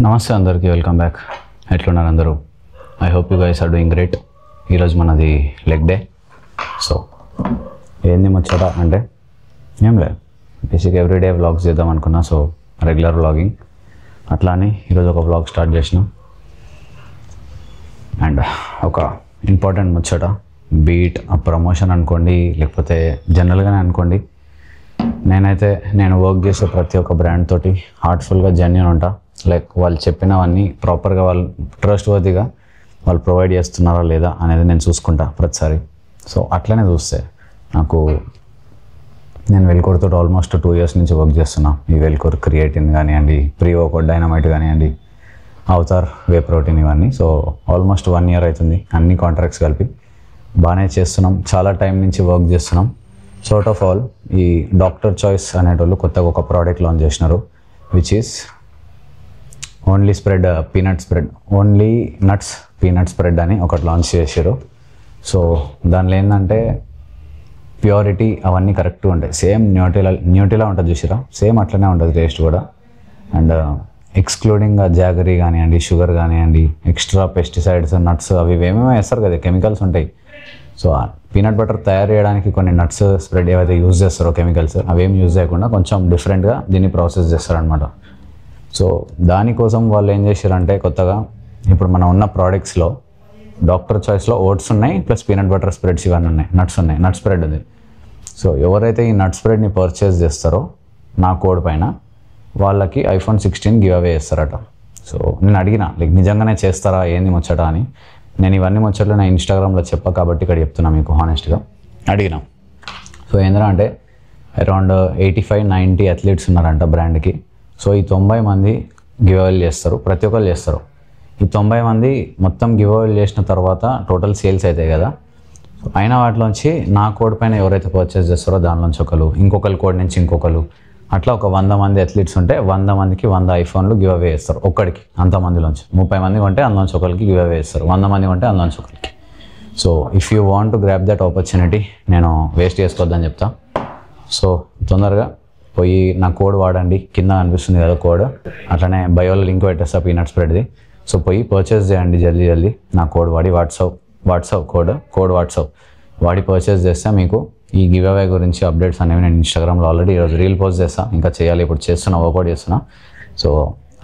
నమస్తే అందరికీ, welcome back. ఎట్లున్నారు అందరూ? I hope you guys are doing great. ఈరోజు మనది లెగ్ డే. సో ఏంది ముచ్చట అంటే ఏం లేదు, బేసిక్ ఎవ్రీడే వ్లాగ్స్ చేద్దాం అనుకున్నా. సో రెగ్యులర్ వ్లాగింగ్ అట్లా అని ఈరోజు ఒక వ్లాగ్ స్టార్ట్ చేసినాం. అండ్ ఒక ఇంపార్టెంట్ ముచ్చట, బీట్ ఆ ప్రమోషన్ అనుకోండి లేకపోతే జనరల్గానే అనుకోండి, నేను వర్క్ చేసే ప్రతి ఒక్క బ్రాండ్ తోటి హార్ట్ఫుల్గా జెన్యూన్ ఉంటా. లైక్ వాళ్ళు చెప్పినవన్నీ ప్రాపర్గా వాళ్ళు ట్రస్ట్ వర్తీగా వాళ్ళు ప్రొవైడ్ చేస్తున్నారా లేదా అనేది నేను చూసుకుంటా ప్రతిసారి. సో అట్లనే చూస్తే నేను వెల్కోర్తో ఆల్మోస్ట్ 2 years నుంచి వర్క్ చేస్తున్నా. ఈ వెల్కోర్ క్రియేటిన్ కానివ్వండి, ప్రీ వర్కౌట్ డైనమైట్ కానివ్వండి, అవతార్ వే ప్రోటీన్ ఇవన్నీ. సో ఆల్మోస్ట్ 1 year అవుతుంది అన్ని కాంట్రాక్ట్స్ కలిపి. బాగానే చేస్తున్నాం, చాలా టైం నుంచి వర్క్ చేస్తున్నాం. సార్ట్ ఆఫ్ ఆల్ ఈ డాక్టర్ చాయిస్ అనేటోళ్ళు కొత్తగా ఒక ప్రోడక్ట్ లాంచ్ చేసినారు, which is only spread peanut spread, only nuts peanut spread అని ఒకటి లాంచ్ చేశారు. సో దానిలో ఏంటంటే ప్యూరిటీ అవన్నీ కరెక్ట్గా ఉంటాయి. సేమ్ న్యూట్రిలా ఉంటుంది చూసిరా, సేమ్ అట్లనే ఉంటుంది టేస్ట్ కూడా. అండ్ ఎక్స్క్లూడింగ్ జాగరీ కానివ్వండి, షుగర్ కానివ్వండి, ఎక్స్ట్రా పెస్టిసైడ్స్, నట్స్ అవి ఏమేమో వేస్తారు కదా, కెమికల్స్ ఉంటాయి. సో పీనట్ బటర్ తయారు చేయడానికి కొన్ని నట్స్ స్ప్రెడ్ ఏవైతే యూజ్ చేస్తారో కెమికల్స్, అవేం యూజ్ చేయకుండా కొంచెం డిఫరెంట్గా దీన్ని ప్రాసెస్ చేస్తారనమాట. సో దానికోసం వాళ్ళు ఏం చేశారంటే కొత్తగా ఇప్పుడు మనం ఉన్న ప్రోడక్ట్స్లో డాక్టర్ చాయిస్లో ఓట్స్ ఉన్నాయి, ప్లస్ పీనట్ బటర్ స్ప్రెడ్స్ ఇవన్నీ ఉన్నాయి, నట్స్ ఉన్నాయి, నట్ స్ప్రెడ్ ఉంది. సో ఎవరైతే ఈ నట్ స్ప్రెడ్ని పర్చేస్ చేస్తారో నా కోడ్ పైన వాళ్ళకి iPhone 16 గివ్ అవే చేస్తారట. సో నేను అడిగిన లైక్ నిజంగానే చేస్తారా ఏంది ముచ్చట అని. నేను ఇవన్నీ ముచ్చట్లు నేను ఇన్స్టాగ్రామ్లో చెప్పా కాబట్టి ఇక్కడ చెప్తున్నా మీకు హానెస్ట్గా. అడిగినా. సో ఏంటంటే అంటే అరౌండ్ 85-90 అథ్లీట్స్ ఉన్నారంట బ్రాండ్కి. సో ఈ 90 మంది గివ్ అవేలు చేస్తారు, ప్రతి ఒక్కరు చేస్తారు. ఈ 90 మంది మొత్తం గివ్ అవేలు చేసిన తర్వాత టోటల్ సేల్స్ అవుతాయి కదా. సో అయిన వాటిలోంచి నా కోడ్ పైన ఎవరైతే పర్చేస్ చేస్తారో దానిలోంచి ఒకరు, ఇంకొకరి కోడ్ నుంచి ఇంకొకరు, అట్లా ఒక 100 మంది అథ్లీట్స్ ఉంటే 100 మందికి 100 iPhoneలు గివ్ అవే చేస్తారు ఒక్కడికి. అంతమందిలోంచి 30 మంది కొంటే అందులోంచి ఒకరికి గివ్ అవే చేస్తారు, 100 మంది కొంటే అందులోంచి ఒకరికి. So if you want to grab that opportunity, నేను వేస్ట్ చేసుకోవద్దని చెప్తా. సో తొందరగా పోయి నా కోడ్ వాడండి, కింద అనిపిస్తుంది కదా కోడ్, అట్లనే బయోలో లింక్ పెట్టేస్తా పీనట్ స్ప్రెడ్ది. సో పోయి పర్చేస్ చేయండి జల్దీ. నా కోడ్ వాడి వాట్సాప్ కోడ్ వాడి పర్చేస్ చేస్తే మీకు ఈ గివ్ అవే గురించి అప్డేట్స్ అనేవి నేను ఇన్స్టాగ్రామ్లో ఆల్రెడీ ఈరోజు రీల్ పోస్ట్ చేస్తాను, ఇంకా చేయాలి, ఇప్పుడు చేస్తున్నా, వర్కౌట్ చేస్తున్నా. సో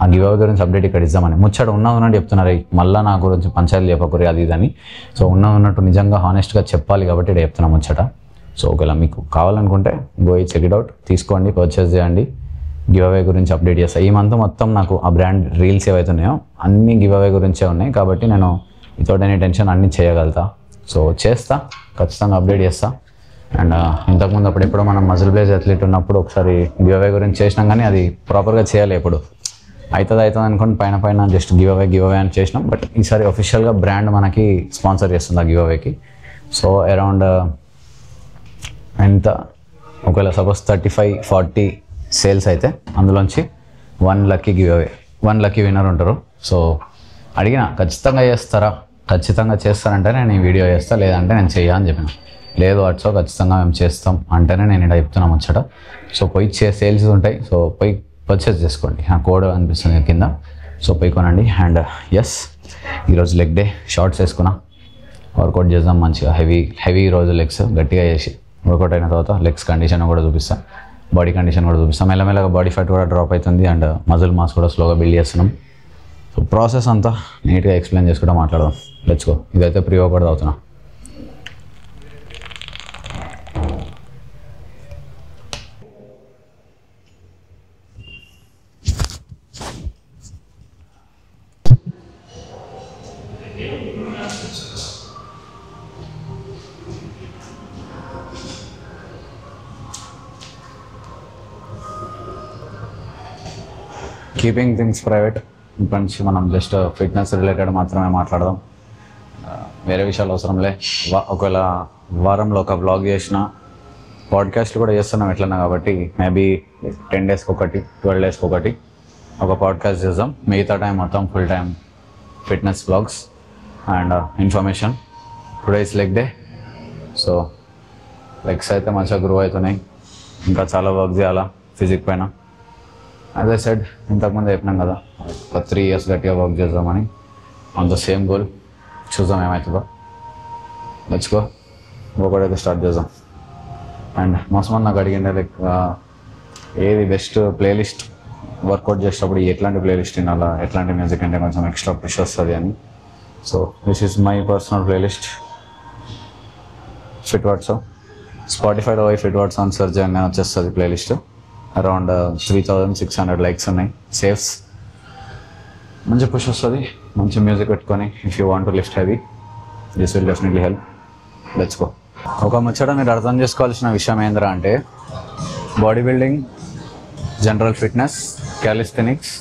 ఆ గివ్ అవే గురించి అప్డేట్ ఇక్కడ ఇద్దామని ముచ్చట ఉన్నట్టు చెప్తున్నారు. మళ్ళీ నా గురించి పంచాయతీలు చెప్పకూరి అది ఇదని. సో ఉన్నట్టు నిజంగా హానెస్ట్గా చెప్పాలి కాబట్టి ఇక్కడ చెప్తున్నా ముచ్చట. సో ఒకవేళ మీకు కావాలనుకుంటే గోయి చెక్ ఇట్ అవుట్, తీసుకోండి, పర్చేస్ చేయండి. గివ్ అవే గురించి అప్డేట్ చేస్తాను. ఈ మంత్ మొత్తం నాకు ఆ బ్రాండ్ రీల్స్ ఏవైతే ఉన్నాయో అన్నీ గివ్ అవే గురించే ఉన్నాయి కాబట్టి నేను వితౌట్ ఎనీ టెన్షన్ అన్నీ చేయగలుగుతా. సో చేస్తా, ఖచ్చితంగా అప్డేట్ చేస్తా. అండ్ ఇంతకుముందు అప్పుడెప్పుడో మనం మజిల్ బ్లేజ్ అథ్లీట్ ఉన్నప్పుడు ఒకసారి గివ్ అవే గురించి చేసినాం, కానీ అది ప్రాపర్గా చేయాలి. ఎప్పుడు అవుతుంది అనుకోండి పైన జస్ట్ గివ్ అవే అని చేసినాం. బట్ ఈసారి అఫీషియల్గా బ్రాండ్ మనకి స్పాన్సర్ చేస్తుంది ఆ గివ్ అవేకి. సో అరౌండ్ ఎంత, ఒకవేళ సపోజ్ 35-40 సేల్స్ అయితే అందులోంచి 1 lucky give away, 1 lucky winner ఉంటారు. సో అడిగిన ఖచ్చితంగా చేస్తానంటే నేను ఈ వీడియో చేస్తా, లేదంటే నేను అని చెప్పిన. లేదు వాట్సాప్ ఖచ్చితంగా మేము చేస్తాం అంటేనే నేను ఇక్కడ చెప్తున్నాం వచ్చాట. సో పోయి సేల్స్ ఉంటాయి, సో పోయి పర్చేస్ చేసుకోండి. ఆ కోడ్ అనిపిస్తుంది కింద, సో పోయి కొనండి. అండ్ ఎస్, ఈరోజు లెగ్ డే, షార్ట్స్ వేసుకున్నా, వర్కౌట్ చేద్దాం మంచిగా. హెవీ ఈరోజు లెగ్స్ గట్టిగా చేసి వర్కౌట్ అయిన తర్వాత లెగ్స్ కండిషన్ కూడా చూపిస్తా, బాడీ కండిషన్ కూడా చూపిస్తాం. మెల్లమెల్లగా బాడీ ఫ్యాట్ కూడా డ్రాప్ అవుతుంది అండ్ మజిల్ మాస్ కూడా స్లోగా బిల్డ్ చేస్తున్నాం. సో ప్రాసెస్ అంతా నీట్గా ఎక్స్ప్లెయిన్ చేసుకుంటూ మాట్లాడదాం. Let's go. ఇదైతే ప్రీ వర్కౌట్ అవుతున్నా. Keeping things private. ఇప్పటి నుంచి మనం జస్ట్ ఫిట్నెస్ రిలేటెడ్ మాత్రమే మాట్లాడదాం, వేరే విషయాలు అవసరంలే. ఒకవేళ వారంలో ఒక వ్లాగ్ చేసిన, పాడ్కాస్ట్లు కూడా చేస్తున్నాం ఎట్లన్నా కాబట్టి మేబీ 10 daysకి ఒకటి, 12 daysకి ఒకటి ఒక పాడ్కాస్ట్ చేద్దాం. మిగతా టైం మొత్తం full time fitness vlogs and information. Today is leg day. So legs అయితే మంచిగా గ్రో అవుతున్నాయి, ఇంకా చాలా వర్క్ చేయాలా ఫిజిక్ పైన. యాజ్ ఐ సెడ్ ఇంతకుముందు చెప్పినాం కదా, ఒక 3 years గట్టిగా వర్క్ చేద్దామని ఆన్ ద సేమ్ గోల్. చూద్దాం ఏమవుతుందో. Let's go. ఒకటైతే స్టార్ట్ చేద్దాం. అండ్ మోసమని నాకు అడిగిండే లైక్ ఏది బెస్ట్ ప్లేలిస్ట్ వర్కౌట్ చేసేటప్పుడు ఎట్లాంటి ప్లేలిస్ట్ వినాలా, ఎట్లాంటి మ్యూజిక్ అంటే కొంచెం ఎక్స్ట్రా పుష్ వస్తుంది అని. So this is my personal playlist. Fit words స్పాటిఫైలో పోయి ఫిట్ వర్డ్స్ అని సెర్చ్ చేయగానే వచ్చేస్తుంది ప్లేలిస్ట్. అరౌండ్ 3600 లైక్స్ ఉన్నాయి, సేవ్స్. మంచి పుష్ వస్తుంది, మంచి మ్యూజిక్ పెట్టుకొని if you want to lift heavy this will definitely help. Let's go. ఒక ముచ్చట మీరు అర్థం చేసుకోవాల్సిన విషయం ఏంద్రా అంటే, body building, general fitness, calisthenics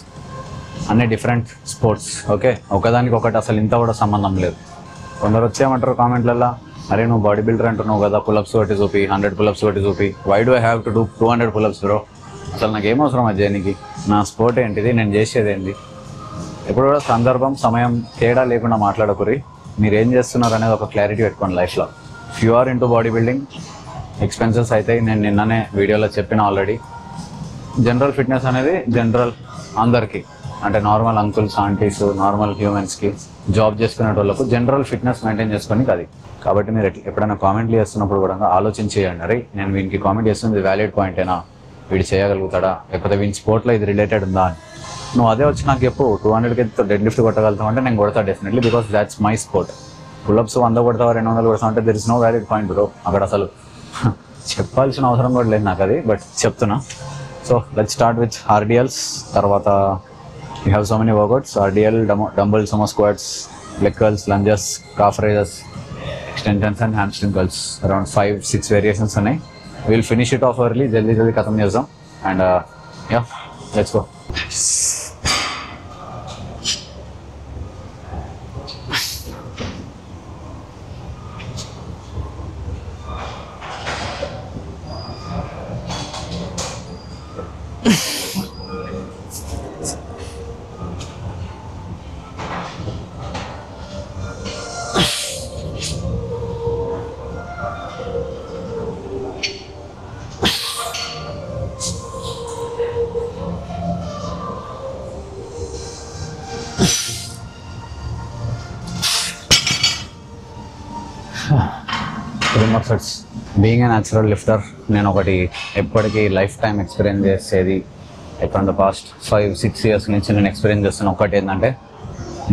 అన్నీ డిఫరెంట్ స్పోర్ట్స్. ఓకే, ఒకదానికి ఒకటి అసలు ఇంత కూడా సంబంధం లేదు. కొందరు వచ్చేయమంటారు కామెంట్లలో, అరే నువ్వు బాడీ బిల్డర్ అంటున్నావు కదా, పులప్స్ కొట్టి చూపి, 100 పులప్స్ కొట్టి చూపి, why do I have to do 200 pullups bro? అసలు నాకు ఏమవసరం అది చేయడానికి? నా స్పోర్ట్ ఏంటిది, నేను చేసేది ఏంటి? ఎప్పుడు కూడా సందర్భం సమయం తేడా లేకుండా మాట్లాడకురి. మీరు ఏం చేస్తున్నారు అనేది ఒక క్లారిటీ పెట్టుకోండి లైఫ్లో. If you are into body building, expenses అయితే నేను నిన్ననే వీడియోలో చెప్పిన ఆల్రెడీ. జనరల్ ఫిట్నెస్ అనేది జనరల్ అందరికీ, అంటే నార్మల్ అంకుల్స్, ఆంటీస్, నార్మల్ హ్యూమన్స్కి, జాబ్ చేసుకునే వాళ్ళకు జనరల్ ఫిట్నెస్ మెయింటైన్ చేసుకోనికి అది. కాబట్టి మీరు ఎప్పుడైనా కామెంట్లు చేస్తున్నప్పుడు కూడా ఆలోచించి చేయండి. అరే నేను వీనికి కామెంట్ చేస్తుంది వ్యాలిడ్ పాయింటేనా, వీడు చేయగలుగుతాడా, లేకపోతే వీని స్పోర్ట్లో ఇది రిలేటెడ్ ఉందా అని. నువ్వు అదే వచ్చి నాకు చెప్పు, 200కి డెడ్ లిఫ్ట్ కొట్టగలుగుతావు అంటే నేను కొడతా definitely, because that's my sport. Pullups 100 కొడతావా 200 కొడతావు అంటే there is no valid point bro. అక్కడ అసలు చెప్పాల్సిన అవసరం కూడా లేదు నాకు అది, బట్ చెప్తున్నా. So let's start with RDLs. తర్వాత you have so many workouts. RDL, dumbbell, sumo squats, leg curls, lunges, calf raises, extensions and hamstring curls. Around 5-6 variations ఉన్నాయి. We'll finish it off early, జల్దీ ఖతం చేద్దాం. And yeah, let's go. Sets. Being a natural lifter, నేను ఒకటి ఎప్పటికీ life time experience చేసేది, ఎక్కడ past 5-6 years నుంచి నేను ఎక్స్పీరియన్స్ చేస్తున్న ఒకటి ఏంటంటే,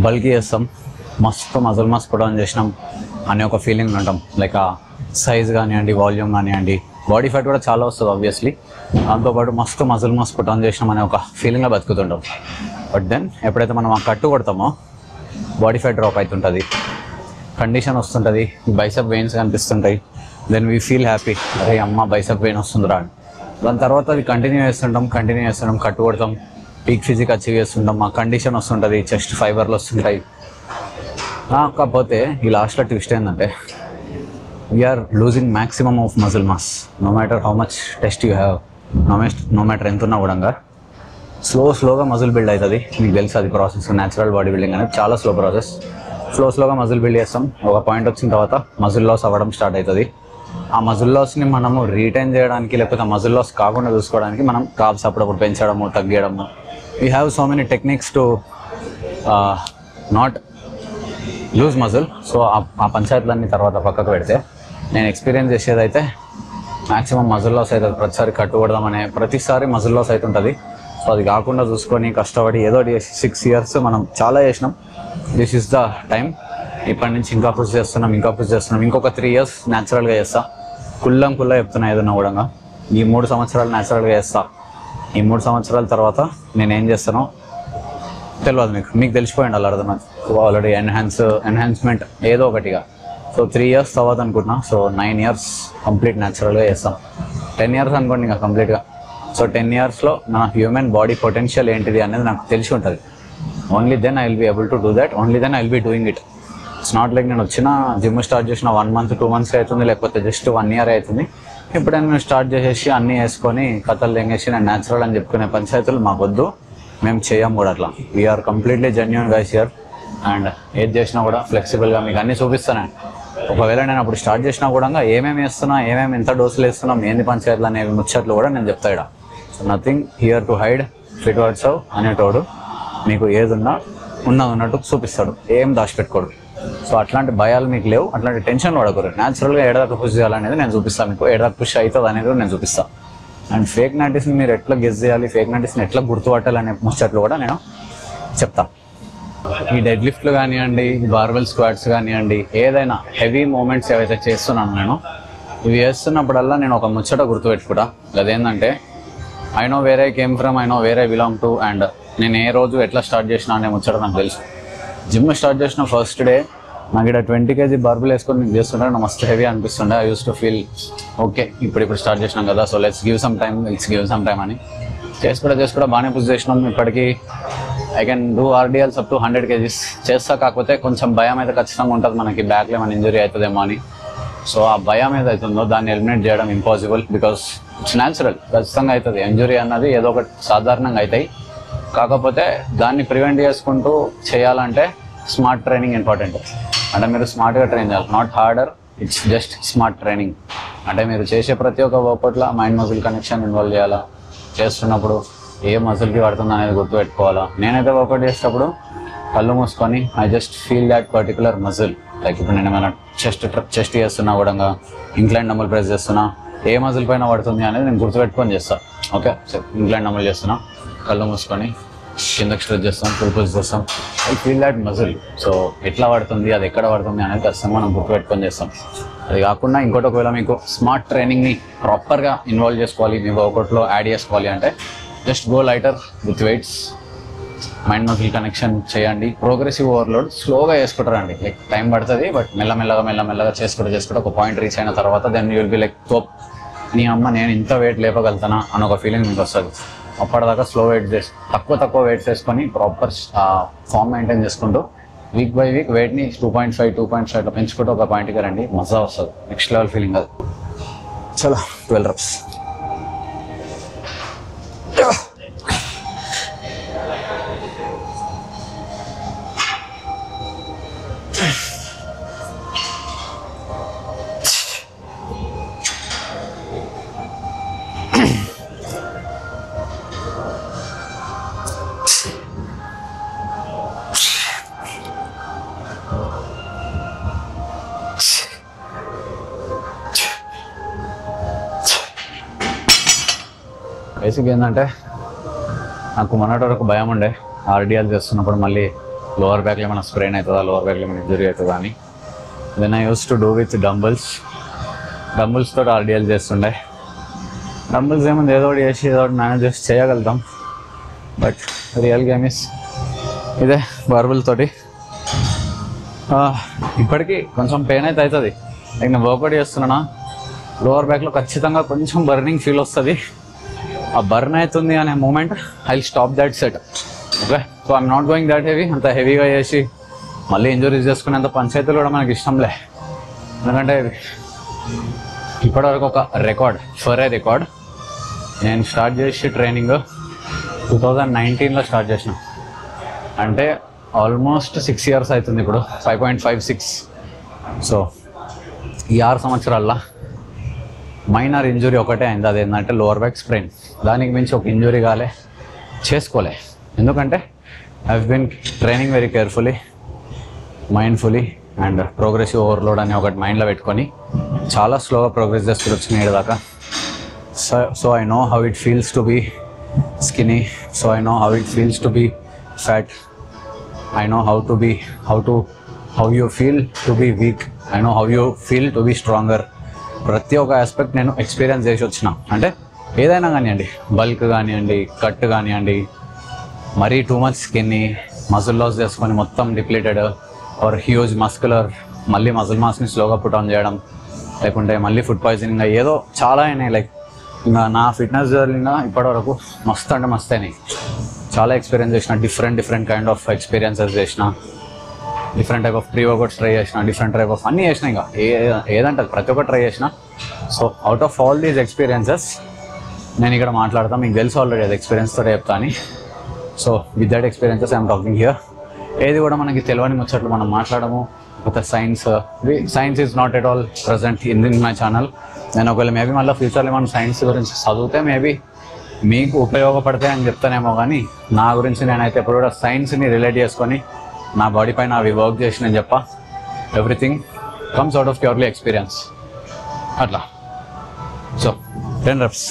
బల్కీ చేస్తాం, మస్తు మజిల్ పుట్ ఆన్ చేసినాం అనే ఒక ఫీలింగ్ ఉంటాం. లైక్ ఆ సైజ్ కానివ్వండి, వాల్యూమ్ కానివ్వండి, బాడీ ఫ్యాట్ కూడా చాలా వస్తుంది ఆబ్వియస్లీ. దాంతోపాటు మస్తు మజిల్ పుట్ ఆన్ చేసినాం అనే ఒక ఫీలింగ్లో బతుకుతుంటాం. బట్ దెన్ ఎప్పుడైతే మనం ఆ కట్టు కొడతామో బాడీ ఫ్యాట్ డ్రాప్ అవుతుంటుంది, కండిషన్ వస్తుంటుంది, బైసెప్ వెయిన్స్ కనిపిస్తుంటాయి. దెన్ వీ ఫీల్ హ్యాపీ, అరే అమ్మ బైసెప్ వెయిన్ వస్తుందిరా అని. దాని తర్వాత అది కంటిన్యూ చేస్తుంటాం, కట్టు కొడతాం, పీక్ ఫిజిక్ అచీవ్ చేస్తుంటాం, ఆ కండిషన్ వస్తుంటుంది, చెస్ట్ ఫైబర్లు వస్తుంటాయి. కాకపోతే ఈ లాస్ట్లో ట్విస్ట్ ఏంటంటే, we are losing maximum of muscle mass. No matter how much test you have, no matter ఎంత ఉన్నా కూడా స్లోగా మజిల్ బిల్డ్ అవుతుంది. మీకు తెలుసు అది ప్రాసెస్. న్యాచురల్ బాడీ బిల్డింగ్ అనేది చాలా స్లో ప్రాసెస్. స్లోగా మజిల్ బిల్డ్ చేస్తాం. ఒక పాయింట్ వచ్చిన తర్వాత మజిల్ లాస్ అవ్వడం స్టార్ట్ అవుతుంది. ఆ మజిల్ లాస్ని మనము రీటైన్ చేయడానికి, లేకపోతే మజిల్ లాస్ కాకుండా చూసుకోవడానికి మనం కార్బ్స్ అప్పుడప్పుడు పెంచడము, తగ్గడము. We have so many techniques to not lose muscle. So ఆ పంచాయతీలన్నీ తర్వాత పక్కకు పెడితే, నేను ఎక్స్పీరియన్స్ చేసేదైతే మ్యాక్సిమం మజిల్ లాస్ అవుతుంది. ప్రతిసారి కట్టుకోవడమనే ప్రతిసారి మజిల్ లాస్ అవుతుంటుంది. సో అది కాకుండా చూసుకొని కష్టపడి ఏదో 6 years మనం చాలా చేసినాం. This is the time. ఇప్పటి నుంచి ఇంకా పుష్ చేస్తున్నాం. ఇంకొక 3 years న్యాచురల్గా చేస్తా. కుల్లా చెప్తున్నా ఏదన్నా కూడా. ఈ 3 సంవత్సరాలు న్యాచురల్గా చేస్తా. ఈ 3 సంవత్సరాల తర్వాత నేను ఏం చేస్తానో తెలియదు మీకు తెలిసిపోయింది అలా అర్థం. ఆల్రెడీ ఎన్హాన్స్మెంట్ ఏదో ఒకటిగా. సో 3 years తర్వాత అనుకుంటున్నా. సో 9 years కంప్లీట్ న్యాచురల్గా చేస్తాం. 10 years అనుకోండి ఇంకా కంప్లీట్గా. సో 10 yearsలో నా హ్యూమన్ బాడీ పొటెన్షియల్ ఏంటిది అనేది నాకు తెలిసి ఉంటుంది. Only then I will be able to do that. Only then I will be doing it. It's not like నేను వచ్చిన జిమ్ స్టార్ట్ చేసిన 1 month 2 months అవుతుంది, లేకపోతే జస్ట్ 1 year అవుతుంది. ఎప్పుడైనా మేము స్టార్ట్ చేసేసి అన్నీ వేసుకొని కథలు తెంగేసి నేను న్యాచురల్ అని చెప్పుకునే పంచాయతీలు మాకొద్దు. మేము చేయం కూడా అట్లా. We are completely genuine guys here. And ఏది చేసినా కూడా ఫ్లెక్సిబుల్గా మీకు అన్నీ చూపిస్తాను. ఒకవేళ నేను అప్పుడు స్టార్ట్ చేసినా కూడా ఏమేమి వేస్తున్నా, ఎంత డోసులు వేస్తున్నాం, ఏంది పంచాయతీలు అనేవి ముచ్చట్లు కూడా నేను చెప్తా ఇక్కడ. So nothing here to hide. Fit వర్డ్సవ్ అనేటోడు మీకు ఏది ఉన్నా ఉన్నట్టు చూపిస్తాడు, ఏం దాచిపెట్టుకోడు. సో అట్లాంటి భయాలు మీకు లేవు, అట్లాంటి టెన్షన్ పడకూడదు. న్యాచురల్గా ఏడాదాకా పుష్ చేయాలనేది నేను చూపిస్తాను మీకు, ఏడాదాకా పుష్ అవుతుంది అనేది కూడా నేను చూపిస్తాను. అండ్ ఫేక్ నాటిస్ని మీరు ఎట్లా గెస్ చేయాలి, ఫేక్ నాటిస్ని ఎట్లా గుర్తుపట్టాలి అనే ముచ్చట్లు కూడా నేను చెప్తాను. ఈ డెడ్ లిఫ్ట్లు కానివ్వండి, బార్బెల్ స్క్వాట్స్ కానివ్వండి, ఏదైనా హెవీ మూమెంట్స్ ఏవైతే చేస్తున్నాను నేను, ఇవి చేస్తున్నప్పుడల్లా నేను ఒక ముచ్చట గుర్తుపెట్టుకుంటా. అదేంటంటే I know where I came from, I know where I belong to, and నేను ఏ రోజు ఎట్లా స్టార్ట్ చేసిన అనే ముచ్చట నాకు తెలుసు. జిమ్ స్టార్ట్ చేసిన ఫస్ట్ డే నాకు ఇక్కడ 20 kg బార్బెల్ వేసుకొని నేను చేస్తుంటే నాకు మస్తు హెవీ అనిపిస్తుండే. I use to feel okay, ఇప్పుడు స్టార్ట్ చేసినాం కదా, so let's give some time అని చేసుకుంటా బాగానే పుష్ చేసినాం. ఇప్పటికీ I can do RDLs up to 100 kgs చేస్తా. కాకపోతే కొంచెం భయం అయితే ఖచ్చితంగా ఉంటుంది మనకి, బ్యాక్లో ఏమైనా ఇంజరీ అవుతుందేమో అని. సో ఆ భయం ఏదైతుందో దాన్ని ఎలిమినేట్ చేయడం ఇంపాసిబుల్, బికాస్ ఇట్స్ న్యాచురల్, ఖచ్చితంగా అవుతుంది. ఇంజరీ అన్నది ఏదో ఒకటి సాధారణంగా అవుతాయి. కాకపోతే దాన్ని ప్రివెంట్ చేసుకుంటూ చేయాలంటే స్మార్ట్ ట్రైనింగ్ ఇంపార్టెంట్. అంటే మీరు స్మార్ట్గా ట్రైన్ చేయాలి, not harder, it's just smart training. అంటే మీరు చేసే ప్రతి ఒక్క వర్కౌట్లో మైండ్ మజిల్ కనెక్షన్ ఇన్వాల్వ్ చేయాలా, చేస్తున్నప్పుడు ఏ మజిల్కి పడుతుంది అనేది గుర్తుపెట్టుకోవాలా. నేనైతే వర్కౌట్ చేసేటప్పుడు కళ్ళు మూసుకొని I just feel that particular muscle. Like ఇప్పుడు నేను ఏమైనా చెస్ట్ చేస్తున్నా కూడా, ఇంక్లైన్ డంబుల్ ప్రెస్ చేస్తున్నా, ఏ మజిల్ పైన పడుతుంది అనేది నేను గుర్తుపెట్టుకొని చేస్తాను. ఓకే, ఇంక్లైన్ డంబుల్ చేస్తున్నా, కళ్ళు మూసుకొని కిందకి స్ట్రెచ్ చేస్తాం, ఫుల్ పుష్ చేస్తాం, I feel that muscle. So ఎట్లా పడుతుంది, అది ఎక్కడ పడుతుంది అనేది ఖచ్చితంగా మనం గుర్తుపెట్టుకొని చేస్తాం. అది కాకుండా ఇంకోటి, ఒకవేళ మీకు స్మార్ట్ ట్రైనింగ్ని ప్రాపర్గా ఇన్వాల్వ్ చేసుకోవాలి, మీ వర్కౌట్లో యాడ్ చేసుకోవాలి అంటే just go lighter with weights, mind muscle connection చేయండి. ప్రోగ్రెసివ్ ఓవర్లోడ్ స్లోగా చేసుకుంటారండి, లైక్ టైం పడుతుంది, బట్ మెల్లమెల్లగా చేసుకుంటూ ఒక పాయింట్ రీచ్ అయిన తర్వాత then you will be like తోప్, నీ అమ్మ నేను ఇంత వెయిట్ లేపగలుగుతానా అని ఒక ఫీలింగ్ మీకు వస్తుంది. అప్పటిదాకా స్లో వెయిట్ తక్కువ వెయిట్స్ వేసుకొని ప్రాపర్ ఫామ్ మెయింటైన్ చేసుకుంటూ వీక్ బై వీక్ వెయిట్ని 2.5 పెంచుకుంటూ ఒక పాయింట్కి రండి, మజా వస్తుంది, నెక్స్ట్ లెవెల్ ఫీలింగ్ అది. చలో 12 reps. బేసిక్ ఏంటంటే నాకు మొన్నటి వరకు భయం ఉండే, ఆర్డిఎల్ చేస్తున్నప్పుడు మళ్ళీ లోవర్ బ్యాక్లో ఏమైనా స్ప్రెయిన్ అవుతుందా, లోవర్ బ్యాక్లో ఏమైనా ఇంజరీ అవుతుందా అని. Then I use to do with dumbbells తోటి ఆర్డిఎల్ చేస్తుండే. డంబుల్స్ ఏముంది, ఏదో ఒకటి చేసి ఏదో ఒకటి మేనేజ్ చేసి చేయగలుగుతాం. బట్ రియల్ గేమ్ ఇస్ ఇదే బార్బెల్ తోటి. ఇప్పటికీ కొంచెం పెయిన్ అయితే అవుతుంది. లైక్ నేను వర్కౌట్ చేస్తున్నానా, లోవర్ బ్యాక్లో ఖచ్చితంగా కొంచెం బర్నింగ్ ఫీల్ వస్తుంది. ఆ బర్న్ అవుతుంది అనే moment I stop that set. Okay, so I'm not going that heavy. అంత హెవీగా చేసి మళ్ళీ ఇంజరీస్ చేసుకునేంత పంచాయతీలు కూడా మనకి ఇష్టంలే. ఎందుకంటే ఇప్పటివరకు ఒక రికార్డ్ నేను స్టార్ట్ చేసి ట్రైనింగ్ 2019లో స్టార్ట్ చేసిన, అంటే ఆల్మోస్ట్ 6 years అవుతుంది ఇప్పుడు, 5.56. సో ఈ 6 సంవత్సరాల్లో మైనర్ ఇంజురీ ఒకటే అయింది, అదేంటంటే లోవర్ బ్యాక్ స్ప్రెయిన్. దానికి మించి ఒక ఇంజురీ చేసుకోలే. ఎందుకంటే I have been training very carefully, mindfully and progressive overload అని ఒకటి మైండ్లో పెట్టుకొని చాలా స్లోగా ప్రోగ్రెస్ చేసుకుని వచ్చిన ఏడాదాకా. So I know how it feels to be skinny, so I know how it feels to be fat, I know how you feel to be weak, I know how you feel to be stronger. ప్రతి ఒక్క aspect నేను experience చేసి వచ్చిన. అంటే ఏదైనా కానివ్వండి, bulk కానివ్వండి, cut కానివ్వండి, మరీ టూ మచ్ స్కిన్ని, మజిల్ లాస్ చేసుకొని మొత్తం డిప్లీటెడ్ ఆర్ హ్యూజ్ మస్కులర్, మళ్ళీ మజిల్ మాస్ని స్లోగా పుట్ ఆన్ చేయడం, లేకుంటే మళ్ళీ ఫుడ్ పాయిజనింగ్, ఏదో చాలా అయినాయి. లైక్ ఇంకా నా ఫిట్నెస్ జర్నీగా ఇప్పటివరకు మస్తు అయినాయి. చాలా ఎక్స్పీరియన్స్ చేసిన, డిఫరెంట్ కైండ్ ఆఫ్ ఎక్స్పీరియన్సెస్ చేసిన, different type of pre workouts try చేసిన, డిఫరెంట్ టైప్ ఆఫ్ అన్నీ చేసిన. ఇంకా ఏదంటే ప్రతి ఒక్కటి ట్రై చేసిన. So out of all these experiences నేను ఇక్కడ మాట్లాడతాను, మీకు తెలుసు ఆల్రెడీ అది ఎక్స్పీరియన్స్ తోటే చెప్తా అని. So with that experiences I'm talking here. ఏది కూడా మనకి తెలియని ముచ్చట్లు మనం మాట్లాడము. With science is not at all present in my channel. నేను ఒకవేళ మేబీ మళ్ళీ ఫ్యూచర్లో మనం సైన్స్ గురించి చదివితే మేబీ మీకు ఉపయోగపడతాయి అని చెప్తానేమో, కానీ నా గురించి నేనైతే ఎప్పుడు కూడా సైన్స్ని రిలేట్ చేసుకొని నా బాడీ పైన అవి వర్క్ చేసి నేను చెప్పా. Everything comes out of purely experience. అట్లా. So 10 reps.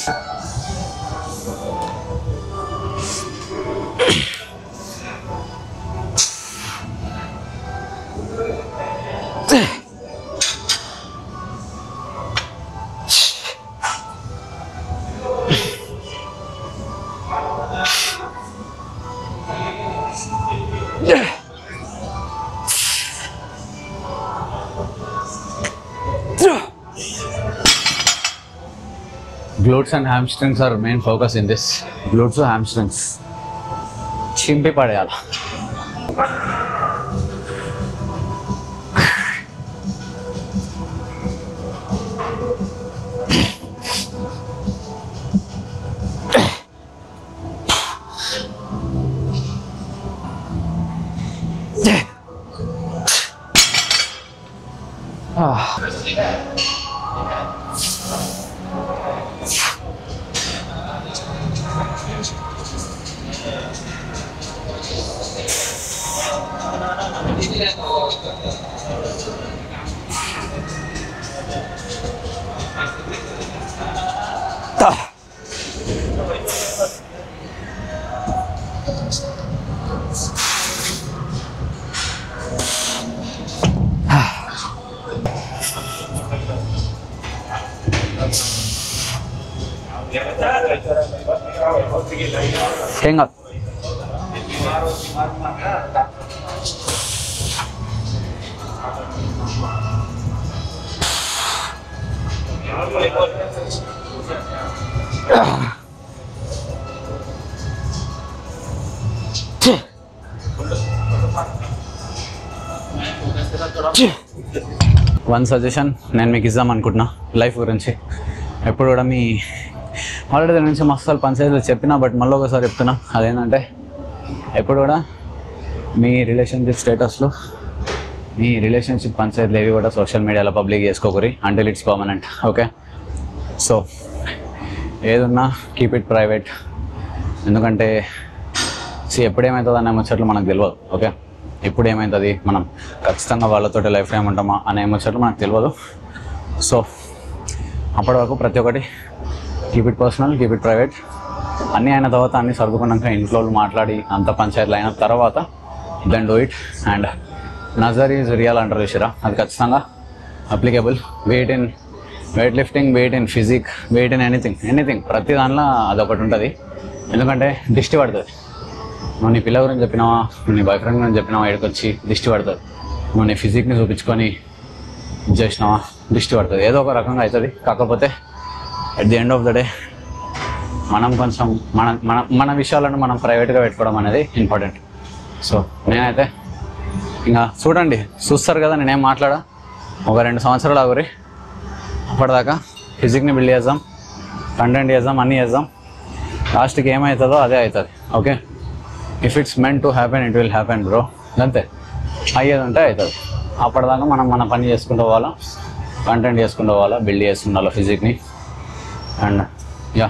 Glutes and hamstrings are main focus in this. Glutes and hamstrings. చింపి పడేయాల. ఏం కాదు. వన్ సజెషన్ నేను మీకు ఇద్దాం అనుకుంటున్నా లైఫ్ గురించి. ఎప్పుడు కూడా మీ ఆల్రెడీ దాని నుంచి మస్తు పంచాయతీలో చెప్పినా, బట్ మళ్ళీ ఒకసారి చెప్తున్నా. అదేంటంటే ఎప్పుడు కూడా మీ రిలేషన్షిప్ స్టేటస్లో మీ రిలేషన్షిప్ పంచాయతీలు ఏవి కూడా సోషల్ మీడియాలో పబ్లిక్ చేసుకోకూరి until it's permanent. Okay, so ఏదున్నా కీప్ ఇట్ ప్రైవేట్. ఎందుకంటే ఎప్పుడు ఏమవుతుంది అనే ముచ్చట్లు మనకు తెలియదు. ఓకే, ఎప్పుడు ఏమవుతుంది, మనం ఖచ్చితంగా వాళ్ళతో లైఫ్ టైం ఉంటామా అనే ముచ్చట్లు మనకు తెలియదు. సో అప్పటి వరకు ప్రతి ఒక్కటి keep it personal, keep it private. అన్నీ అయిన తర్వాత అన్నీ సర్దుకున్నాక ఇంట్లో మాట్లాడి అంత పంచాయతీలు అయిన తర్వాత దెన్ డూ ఇట్. అండ్ నజర్ ఈజ్ రియల్ అంటారు చూసారా, అది ఖచ్చితంగా applicable. Weight in weight lifting, weight in physique, weight in anything ప్రతి దానిలో అదొకటి ఉంటుంది. ఎందుకంటే దిష్టి పడుతుంది. నువ్వు నీ పిల్ల గురించి చెప్పినావా, నువ్వు నీ బాయ్ ఫ్రెండ్ గురించి చెప్పినావా, ఇక్కడికి వచ్చి దిష్టి పడుతుంది. నువ్వు నీ ఫిజిక్ని చూపించుకొని చేసినావా, దిష్టి పడుతుంది. ఏదో ఒక రకంగా అవుతుంది. కాకపోతే at the end of the day మనం కొంచెం మన విషయాలను మనం ప్రైవేట్గా పెట్టుకోవడం అనేది ఇంపార్టెంట్. సో నేనైతే ఇంకా చూస్తారు కదా, నేనేం మాట్లాడా. ఒక 2 సంవత్సరాలు ఆగురి, అప్పటిదాకా ఫిజిక్ని బిల్డ్ చేద్దాం, కంటెంట్ చేద్దాం, అన్నీ చేద్దాం. లాస్ట్కి ఏమవుతుందో అదే అవుతుంది. Okay, if it's meant to happen it will happen bro. అంతే, అయ్యేది ఉంటే అవుతుంది. అప్పటిదాకా మనం మన పని చేసుకుంటూ పోవాలా, కంటెంట్ చేసుకుంటూ పోవాలా, బిల్డ్ చేసుకుంటాం ఫిజిక్ని. అండ్ యా,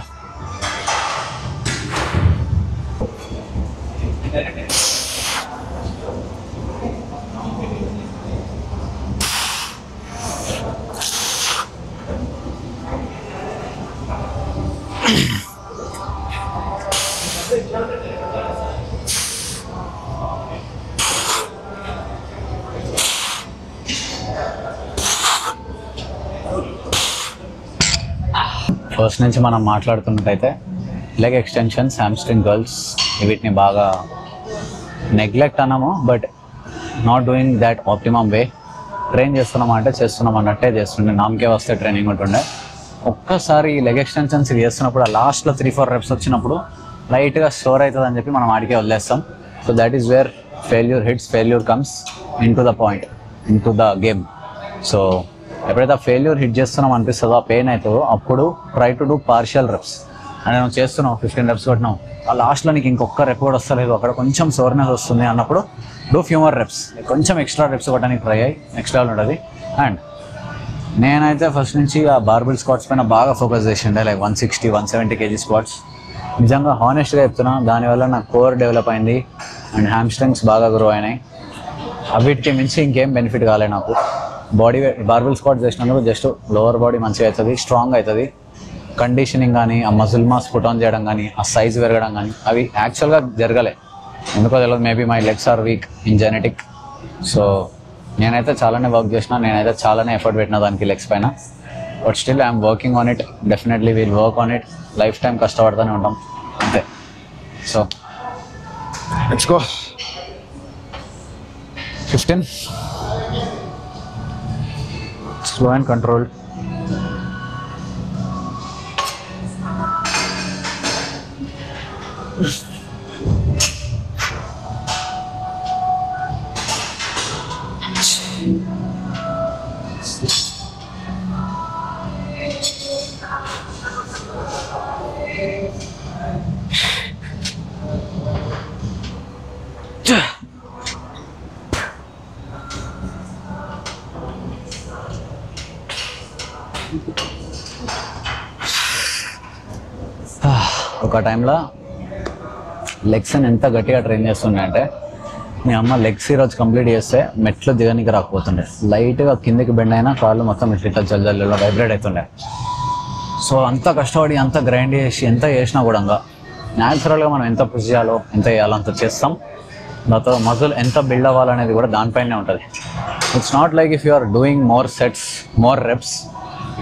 ఫస్ట్ నుంచి మనం మాట్లాడుతున్నట్టయితే లెగ్ ఎక్స్టెన్షన్స్, హ్యామ్స్ట్రింగ్ కర్ల్స్, వీటిని బాగా నెగ్లెక్ట్ అన్నాము, but not doing that optimum way. Train చేస్తున్నామంటే చేస్తున్నాం అన్నట్టే చేస్తుండే, నామకే వస్తే ట్రైనింగ్ ఉంటుండే. ఒక్కసారి ఈ లెగ్ ఎక్స్టెన్షన్స్ ఇది చేస్తున్నప్పుడు ఆ లాస్ట్లో 3-4 reps వచ్చినప్పుడు లైట్గా స్టోర్ అవుతుంది అని చెప్పి మనం ఆడికే వదిలేస్తాం. So that is where failure comes in to the point, in to the game. So ఎప్పుడైతే ఫెయిల్యూర్ హిట్ చేస్తున్నాం అనిపిస్తుందో, ఆ పెయిన్ అవుతుందో, అప్పుడు try to do partial reps. అని నువ్వు చేస్తున్నావు 15 reps కొట్టినావు, ఆ లాస్ట్లో నీకు ఇంకొక రెప్ కూడా వస్తలేదు, అక్కడ కొంచెం సోర్నెస్ వస్తుంది అన్నప్పుడు డూ ఫ్యూ మోర్ రెప్స్, కొంచెం ఎక్స్ట్రా రెప్స్ కొట్టడానికి ట్రై అయ్యి నెక్స్ట్ లెవెల్ ఉంటుంది. అండ్ నేనైతే ఫస్ట్ నుంచి ఆ బార్బెల్ స్క్వాట్స్ పైన బాగా ఫోకస్ చేసిండే, లైక్ 160-170 kg స్క్వాట్స్. నిజంగా హానెస్ట్గా చెప్తున్నా, దానివల్ల నా కోర్ డెవలప్ అయింది అండ్ హ్యామ్స్ట్రింగ్స్ బాగా గ్రో అయినాయి. అవిటికి మించి ఇంకేం బెనిఫిట్ కాలేదు నాకు. బాడీ బార్బెల్ స్క్వాట్ చేసినందుకు జస్ట్ లోవర్ బాడీ మంచిగా అవుతుంది, స్ట్రాంగ్ అవుతుంది. కండిషనింగ్ కానీ, ఆ మజిల్ మాస్ పుట్ ఆన్ చేయడం కానీ, ఆ సైజ్ పెరగడం కానీ అవి యాక్చువల్గా జరగలే. ఎందుకో తెలియదు, maybe my legs are weak in genetic. So నేనైతే చాలానే వర్క్ చేసిన, నేనైతే చాలానే ఎఫర్ట్ పెట్టిన దానికి లెగ్స్ పైన. But still I'm working on it. Definitely will work on it. Life time కష్టపడుతూనే ఉంటాం అంతే. So let's go. 15 slow and control. ఒక టైంలో లెగ్స్ని ఎంత గట్టిగా ట్రైన్ చేస్తుండే అంటే, మీ అమ్మ లెగ్స్ ఈరోజు కంప్లీట్ చేస్తే మెట్లు దిగనికి రాకపోతుండే. లైట్గా కిందికి బెండ్ అయినా కాళ్ళు మొత్తం ఇట్లా జల్జల్లో వైబ్రేట్ అవుతుండే. సో అంత కష్టపడి అంత గ్రైండ్ చేసి ఎంత చేసినా కూడా న్యాచురల్గా మనం ఎంత పుష్ చేయాలో ఎంత చేయాలో అంత చేస్తాం. దాంతో మజిల్ ఎంత బిల్డ్ అవ్వాలనేది కూడా దానిపైనే ఉంటుంది. It's not like if you are doing more sets, more reps,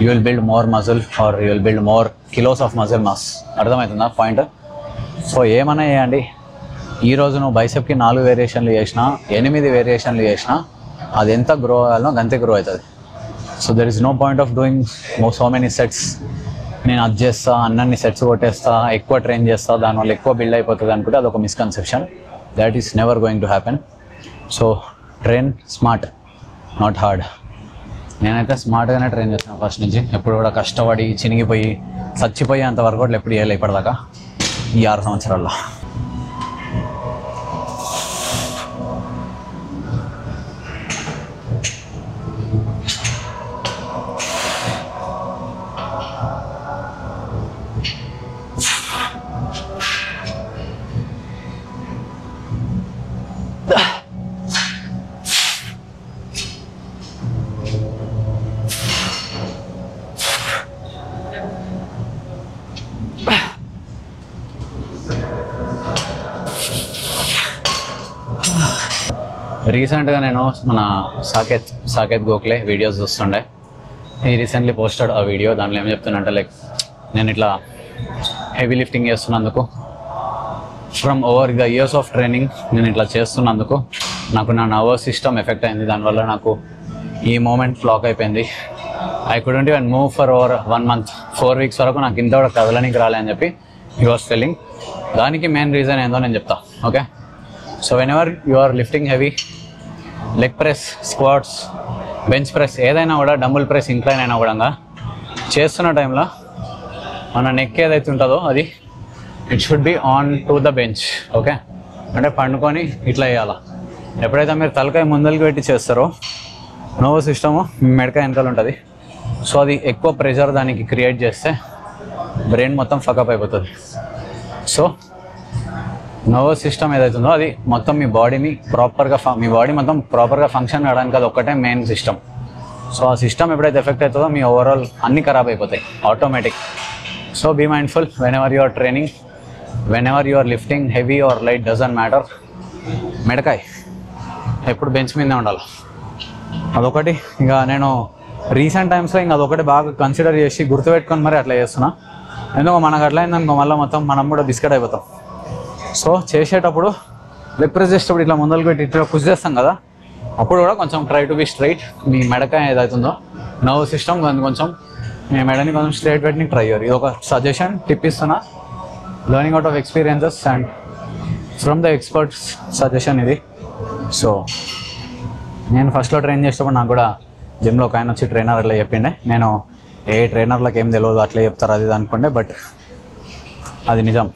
you will build more muscle or you will build more kilos of muscle mass. అర్థమవుతుందా పాయింట్? సో ఏమన్నా చేయండి, ఈరోజు నువ్వు బైసెప్కి 4 వేరియేషన్లు చేసినా, 8 వేరియేషన్లు చేసినా, అది ఎంత గ్రో అవ్వాలో అంతే గ్రో అవుతుంది. So there is no point of doing so many sets. నేను అది చేస్తా, అన్నీ సెట్స్ కొట్టేస్తా, ఎక్కువ ట్రైన్ చేస్తా, దానివల్ల ఎక్కువ బిల్డ్ అయిపోతుంది అనుకుంటే అదొక misconception. That is never going to happen. So train smart, not hard. నేనైతే స్మార్ట్గానే ట్రైన్ చేస్తాను ఫస్ట్ నుంచి. ఎప్పుడు కూడా కష్టపడి చినిగిపోయి చచ్చిపోయి అంత వర్కౌట్లు ఎప్పుడు చేయలే ఇప్పటిదాకా ఈ 6 సంవత్సరాల్లో. రీసెంట్గా నేను మన సాకేత్ గోఖలే వీడియోస్ చూస్తుండే. ఈ రీసెంట్లీ పోస్టెడ్ ఆ వీడియో. దాంట్లో ఏం చెప్తున్నంటే, లైక్ నేను ఇట్లా హెవీ లిఫ్టింగ్ చేస్తున్నందుకు, from over the years of training నేను ఇట్లా చేస్తున్నందుకు నాకు నా నర్వస్ సిస్టమ్ ఎఫెక్ట్ అయింది. దానివల్ల నాకు ఈ మూమెంట్ ఫ్లాక్ అయిపోయింది. I couldn't even move for over 1 month, 4 weeks వరకు నాకు ఇంత కూడా కదలనికి రాలే అని చెప్పి హీ వాస్ టెల్లింగ్. దానికి మెయిన్ రీజన్ ఏందో నేను చెప్తా. Okay, so whenever you are lifting heavy, leg press, squats, bench press, ఏదైనా కూడా డంబుల్ ప్రెస్, ఇంక్లైన్ అయినా కూడా చేస్తున్న టైంలో మన నెక్ ఏదైతే ఉంటుందో అది it should be on to the bench. Okay, అంటే పండుకొని ఇట్లా వేయాలా. ఎప్పుడైతే మీరు తలకాయ ముందరికి పెట్టి చేస్తారో నర్వస్ సిస్టము మెడకాయ వెనకాల ఉంటుంది. సో అది ఎక్కువ ప్రెషర్ దానికి క్రియేట్ చేస్తే బ్రెయిన్ మొత్తం ఫకప్ అయిపోతుంది. సో నర్వస్ సిస్టమ్ ఏదైతుందో అది మొత్తం మీ బాడీని ప్రాపర్గా మీ బాడీ మొత్తం ప్రాపర్గా ఫంక్షన్ కావడానికి అది ఒక్కటే మెయిన్ సిస్టమ్. సో ఆ సిస్టమ్ ఎప్పుడైతే ఎఫెక్ట్ అవుతుందో మీ ఓవరాల్ అన్నీ ఖరాబ్ అయిపోతాయి automatic. So be mindful whenever you are training, whenever you are lifting heavy or light doesn't matter. మెడకాయ ఎప్పుడు బెంచ్ మీదే ఉండాలి. అదొకటి. ఇంకా నేను రీసెంట్ టైమ్స్లో ఇంకా అదొకటి బాగా కన్సిడర్ చేసి గుర్తుపెట్టుకొని మరి అట్లా చేస్తున్నా. ఎందుకో మనకు అట్లా అయిందనుకో మళ్ళీ మొత్తం మనం కూడా బిస్కెట్ అయిపోతాం. సో చేసేటప్పుడు లెగ్ ప్రెస్ చేసేటప్పుడు ఇట్లా ముందరికి పెట్టి ఇట్లా పుష్ చేస్తాం కదా, అప్పుడు కూడా కొంచెం ట్రై టు బి స్ట్రైట్. మీ మెడకాయ ఏదవుతుందో నర్వ్ సిస్టమ్ కొంచెం మీ మెడని కొంచెం స్ట్రైట్ పెట్టి ట్రై చేయాలి. ఇది ఒక సజెషన్, టిప్ ఇస్తున్నా. Learning out of experiences and from the experts suggestion ఇది. సో నేను ఫస్ట్లో ట్రైన్ చేసేటప్పుడు నాకు కూడా జిమ్లో ఒక ఆయన వచ్చి ట్రైనర్ అట్లా చెప్పిండే. నేను ఏ ట్రైనర్లకు ఏం తెలియదు అట్లా చెప్తారు అది అనుకుంటే, బట్ అది నిజం.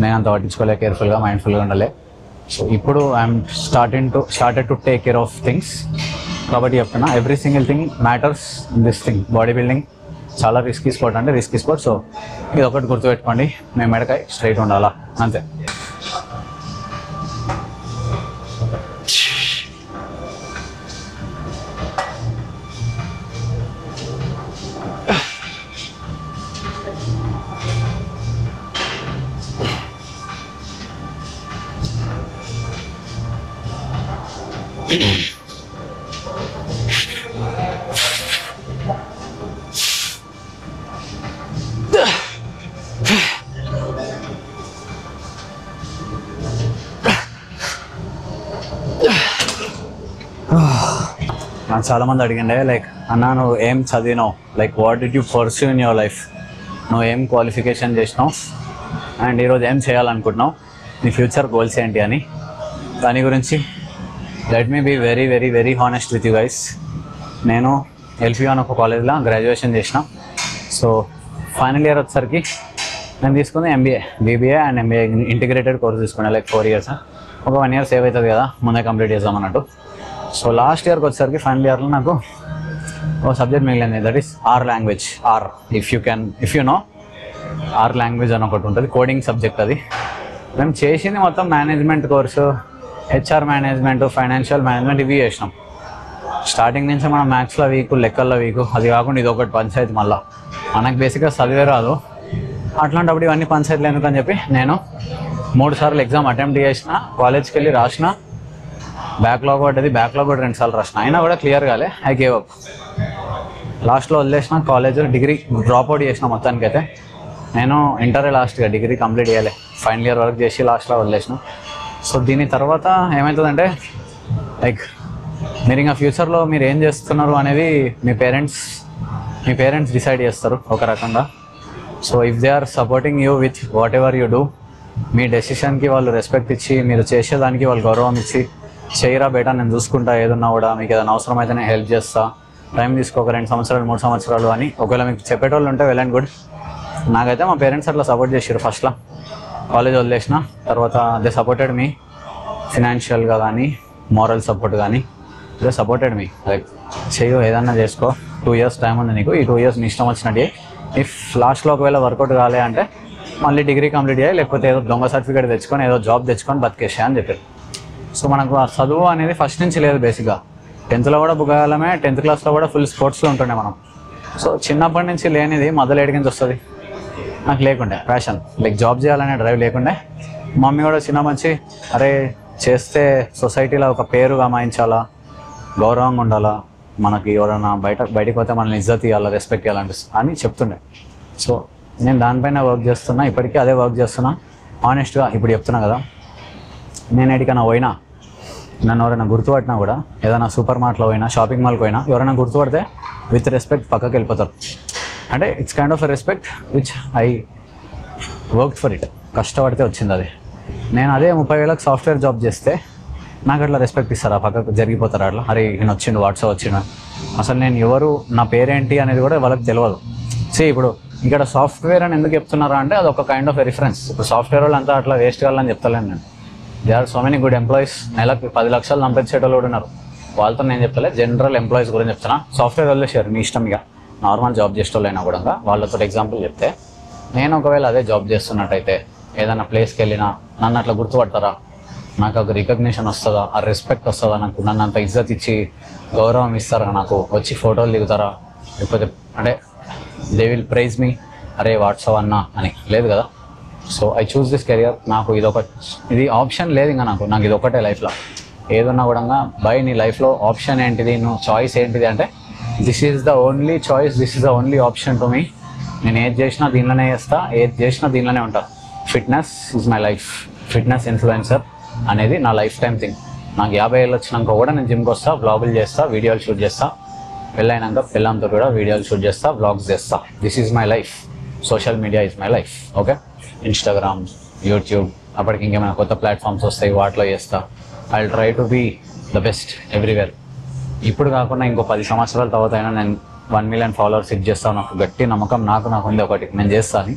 నేను అంత పట్టించుకోలే, కేర్ఫుల్గా మైండ్ఫుల్గా ఉండాలి. సో ఇప్పుడు I'm started to take care of things. కాబట్టి చెప్తున్నా, every single thing matters in this thing. Body building, చాలా రిస్కీ స్పోర్ట్ అంటే రిస్కీ స్పోర్ట్. సో ఇది ఒకటి గుర్తుపెట్టుకోండి, మీ మెడకాయ స్ట్రైట్ ఉండాలా అంతే. నాకు చాలామంది అడిగిండే లైక్ అన్నా నువ్వు ఏం చదివినావు, like what did you pursue in your life, నువ్వు ఏం క్వాలిఫికేషన్ చేసినావు అండ్ ఈరోజు ఏం చేయాలనుకుంటున్నావు, నీ ఫ్యూచర్ గోల్స్ ఏంటి అని. దాని గురించి let me be very very very honest with you guys. నేను ఎల్పి అని ఒక కాలేజ్లో గ్రాడ్యుయేషన్ చేసిన. సో ఫైనల్ ఇయర్ వచ్చేసరికి నేను తీసుకుంది MBA, BBA and MBA integrated course తీసుకున్నాను. లైక్ 4 years, ఒక 1 year సేవ్ అవుతుంది కదా, ముందే కంప్లీట్ చేద్దాం అన్నట్టు. సో లాస్ట్ ఇయర్కి వచ్చేసరికి ఫైనల్ ఇయర్లో నాకు ఒక సబ్జెక్ట్ మిగిలింది, that is R language. Or if you know R language అని ఒకటి ఉంటుంది, కోడింగ్ సబ్జెక్ట్. అది మేము చేసింది మొత్తం management course, HR management, financial management ఇవి చేసినాం. స్టార్టింగ్ నుంచి మనం మ్యాథ్స్లో వీకు, లెక్కల్లో వీకు. అది కాకుండా ఇది ఒకటి పంచాయతీ. మళ్ళీ మనకు బేసిక్గా చదివే రాదు, అట్లాంటప్పుడు ఇవన్నీ పంచాయతీలు ఎందుకని చెప్పి నేను 3 సార్లు ఎగ్జామ్ అటెంప్ట్ చేసిన, కాలేజ్కి వెళ్ళి రాసిన, బ్యాక్లాగ్ పడ్డది, బ్యాక్లాగ్ కూడా 2 సార్లు రాసిన, అయినా కూడా క్లియర్ కాలే. I gave up. లాస్ట్లో వదిలేసిన కాలేజ్, డిగ్రీ డ్రాప్ అవుట్ చేసిన. మొత్తానికి అయితే నేను ఇంటర్ లాస్ట్గా డిగ్రీ కంప్లీట్ చేయాలి, ఫైనల్ ఇయర్ వరకు చేసి లాస్ట్లో వదిలేసిన. సో దీని తర్వాత ఏమవుతుందంటే లైక్ మీరు ఇంకా ఫ్యూచర్లో మీరు ఏం చేస్తున్నారు అనేది మీ పేరెంట్స్ డిసైడ్ చేస్తారు ఒక రకంగా. So if they are supporting you with whatever you do, మీ డెసిషన్కి వాళ్ళు రెస్పెక్ట్ ఇచ్చి, మీరు చేసేదానికి వాళ్ళు గౌరవం ఇచ్చి, చేయరా బేటా నేను చూసుకుంటా, ఏదన్నా కూడా మీకు ఏదైనా అవసరం అయితే నేను హెల్ప్ చేస్తా, టైం తీసుకోక 2 సంవత్సరాలు 3 సంవత్సరాలు అని ఒకవేళ మీకు చెప్పేటోళ్ళు ఉంటే వెల్ అండ్ గుడ్. నాకైతే మా పేరెంట్స్ అట్లా సపోర్ట్ చేసారు. ఫస్ట్లో కాలేజ్ వదిలేసిన తర్వాత దే సపోర్టెడ్ మీ ఫినాన్షియల్గా కానీ, మారల్ సపోర్ట్ కానీ, దే సపోర్టెడ్ మీ. లైక్ చెయ్యో ఏదన్నా చేసుకో, 2 years టైం ఉంది నీకు, ఈ 2 years నీ ఇష్టం వచ్చినట్టు. ఇఫ్ లాస్ట్లో ఒకవేళ వర్కౌట్ కాలే అంటే మళ్ళీ డిగ్రీ కంప్లీట్ చేయాలి, లేకపోతే ఏదో దొంగ సర్టిఫికేట్ తెచ్చుకొని ఏదో జాబ్ తెచ్చుకొని బతికేసా అని చెప్పారు. సో మనకు ఆ చదువు అనేది ఫస్ట్ నుంచి లేదు. బేసిక్గా 10th కూడా బుగాలమే, 10th క్లాస్లో కూడా ఫుల్ స్పోర్ట్స్లో ఉంటుండే మనం. సో చిన్నప్పటి నుంచి లేనిది మొదలు ఏడికి నుంచి వస్తుంది. నాకు లేకుండే ప్యాషన్, లైక్ జాబ్ చేయాలనే డ్రైవ్ లేకుండే. మమ్మీ కూడా చిన్న మంచి అరే చేస్తే సొసైటీలో ఒక పేరు గమాయించాలా, గౌరవంగా ఉండాలా, మనకి ఎవరైనా బయటకు పోతే మనల్ని ఇజ్జత్ ఇవ్వాలా, రెస్పెక్ట్ ఇవ్వాలనిపిస్తుంది అని చెప్తుండే. సో నేను దానిపైన వర్క్ చేస్తున్నా, ఇప్పటికీ అదే వర్క్ చేస్తున్నా. ఆనెస్ట్గా ఇప్పుడు చెప్తున్నా కదా, నేను ఎక్కడికైనా పోయినా, నన్ను ఎవరైనా గుర్తుపట్టినా కూడా, ఏదైనా సూపర్ మార్ట్లో పోయినా, షాపింగ్ మాల్కి పోయినా, ఎవరైనా గుర్తుపడితే విత్ రెస్పెక్ట్ పక్కకి వెళ్ళిపోతారు. అంటే it's kind of a respect which I work for it. కష్టపడితే వచ్చింది అది. నేను అదే 30,000కి సాఫ్ట్వేర్ జాబ్ చేస్తే నాకు అట్లా రెస్పెక్ట్ ఇస్తారా, పక్కకు జరిగిపోతారా అట్లా, అరే ఈయన వచ్చిండు, వాట్సాప్ వచ్చిండు. అసలు నేను ఎవరు, నా పేరేంటి అనేది కూడా వాళ్ళకి తెలియదు. ఇప్పుడు ఇక్కడ సాఫ్ట్వేర్ అని ఎందుకు చెప్తున్నారా అంటే అది ఒక కైండ్ ఆఫ్ ఎ రిఫరెన్స్. ఇప్పుడు సాఫ్ట్వేర్ వాళ్ళు అంతా అట్లా వేస్ట్ కావాలని చెప్తలేను నేను. They are so many good employees, నెలకు 10 లక్షలు సంపాదించేటోళ్ళు కూడా ఉన్నారు. వాళ్ళతో నేను చెప్తలే, జనరల్ ఎంప్లాయీస్ గురించి చెప్తున్నా. సాఫ్ట్వేర్ వాళ్ళే షేర్ మీ ఇష్టం, ఇక నార్మల్ జాబ్ చేసేటోళ్ళైనా కూడా వాళ్ళతో ఎగ్జాంపుల్ చెప్తే, నేను ఒకవేళ అదే జాబ్ చేస్తున్నట్టయితే ఏదైనా ప్లేస్కి వెళ్ళినా నన్ను అట్లా గుర్తుపడతారా, నాకు ఒక రికగ్నిషన్ వస్తుందా, ఆ రెస్పెక్ట్ వస్తుందా, నాకు నన్ను అంత ఇజ్జత్ ఇచ్చి గౌరవం ఇస్తారా, నాకు వచ్చి ఫోటోలు దిగుతారా, లేకపోతే అంటే దే విల్ ప్రైజ్ మీ, అరే వాట్సాప్ అన్నా అని లేదు కదా. So I choose this career. నాకు ఇది ఆప్షన్ లేదు ఇంకా, నాకు ఇది ఒకటే లైఫ్లో. ఏదన్నా కూడా బై నీ లైఫ్లో ఆప్షన్ ఏంటిది, నువ్వు చాయిస్ ఏంటిది అంటే this is the only choice, this is the only option to me. నేను ఏది చేసినా దీనిలోనే చేస్తా, ఏది చేసినా దీనిలోనే ఉంటా. Fitness is my life, fitness influencer అనేది నా లైఫ్ టైం థింగ్. నాకు 50 ఏళ్ళు వచ్చినాక కూడా నేను జిమ్కి వస్తా, వ్లాగులు చేస్తా, వీడియోలు షూట్ చేస్తా. పెళ్ళైనాక పిల్లలతో కూడా వీడియోలు షూట్ చేస్తా, వ్లాగ్స్ చేస్తా. This is my life. Social media is my life. Okay, Instagram, YouTube, అప్పటికి ఇంకేమైనా కొత్త ప్లాట్ఫామ్స్ వస్తాయి, వాటిలో చేస్తా. I will try to be the best everywhere. ఇప్పుడు కాకుండా ఇంకో 10 సంవత్సరాల తర్వాత అయినా నేను 1 million ఫాలోవర్స్ హిట్ చేస్తాను. నాకు గట్టి నమ్మకం నాకు ఉంది ఒకటి, నేను చేస్తాను.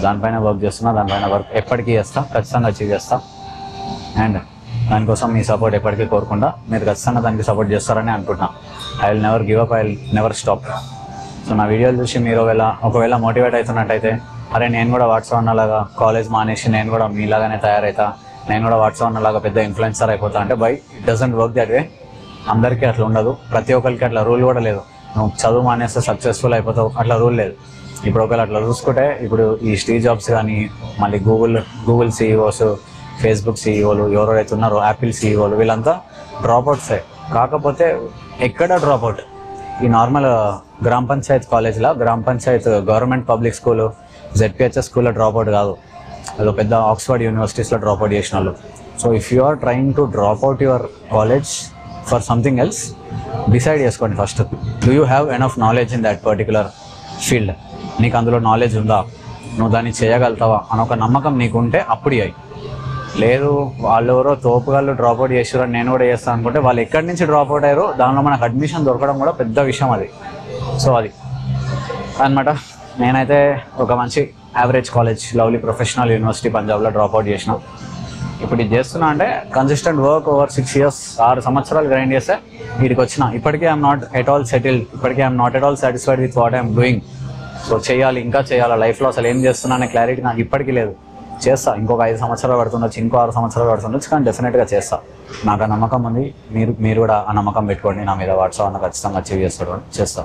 దానిపైన వర్క్ చేస్తున్నా, దానిపైన వర్క్ ఎప్పటికీ చేస్తా, ఖచ్చితంగా అచీవ్ చేస్తా. అండ్ దానికోసం మీ సపోర్ట్ ఎప్పటికీ కోరకుండా మీరు ఖచ్చితంగా దానికి సపోర్ట్ చేస్తారని అనుకుంటున్నా. I will never give up, I will never stop. So నా వీడియోలు చూసి మీరు ఒకవేళ మోటివేట్ అవుతున్నట్టయితే, అరే నేను కూడా వాట్సాప్ అన్నలాగా కాలేజ్ మానేసి నేను కూడా మీలాగానే తయారవుతా, నేను కూడా వాట్సాప్ అన్నలాగా పెద్ద ఇన్ఫ్లుయెన్సర్ అయిపోతా అంటే by it doesn't work that way. అందరికీ అట్లా ఉండదు, ప్రతి ఒక్కరికి అట్లా రూల్ కూడా లేదు. నువ్వు చదువు మానేస్తే సక్సెస్ఫుల్ అయిపోతావు అట్లా రూల్ లేదు. ఇప్పుడు ఒకవేళ అట్లా చూసుకుంటే ఇప్పుడు ఈ స్టీవ్ జాబ్స్ కానీ, మళ్ళీ గూగుల్ సీఈఓస్, ఫేస్బుక్ సీఈఓలు ఎవరైతే ఉన్నారో, యాపిల్ సీఈఓలు, వీళ్ళంతా డ్రాప్అవుట్సే. కాకపోతే ఎక్కడ డ్రాప్అవుట్? ఈ నార్మల్ గ్రామ పంచాయత్ కాలేజ్లో, గ్రామ panchayat government public school, ZPHS స్కూల్లో డ్రాప్అవుట్ కాదు, అదో పెద్ద ఆక్స్ఫర్డ్ యూనివర్సిటీస్లో డ్రాప్అవుట్ చేసిన వాళ్ళు. So if you are trying to dropout your college for something else, decide చేసుకోండి first, do you have enough knowledge in that particular field? నీకు అందులో నాలెడ్జ్ ఉందా, నువ్వు దాన్ని చేయగలుగుతావా అని ఒక నమ్మకం నీకు ఉంటే అప్పుడు అయ్యి. లేదు వాళ్ళు ఎవరో తోపుగాళ్ళు డ్రాప్అవుట్ చేసారు నేను కూడా చేస్తాను అనుకుంటే, వాళ్ళు ఎక్కడి నుంచి డ్రాప్అవుట్ అయ్యారో దానిలో మనకు అడ్మిషన్ దొరకడం కూడా పెద్ద విషయం అది. సో అది అనమాట. నేనైతే ఒక మంచి average college, lovely professional university పంజాబ్లో డ్రాప్అవుట్ చేసిన. ఇప్పుడు ఇది చేస్తున్నా అంటే కన్సిస్టెంట్ వర్క్ ఓవర్ 6 years, 6 సంవత్సరాలు గ్రైండ్ చేస్తే వీటికి వచ్చిన. ఇప్పటికీ I'm not at all settled, ఇప్పటికీ I'm not at all satisfied with what I'm doing. So చేయాలి, ఇంకా చేయాలి. లైఫ్లో అసలు ఏం చేస్తున్నా అనే క్లారిటీ నాకు ఇప్పటికీ లేదు. చేస్తా, ఇంకొక 5 సంవత్సరాలు పడుతుండొచ్చు, ఇంకో 6 సంవత్సరాలు పడుతుండొచ్చు, కానీ డెఫినెట్గా చేస్తా. నాకు ఆ నమ్మకం ఉంది. మీరు కూడా ఆ నమ్మకం పెట్టుకోండి నా మీద. వాట్సాప్ అన్న ఖచ్చితంగా అచీవ్ చేస్తాడు, చేస్తా.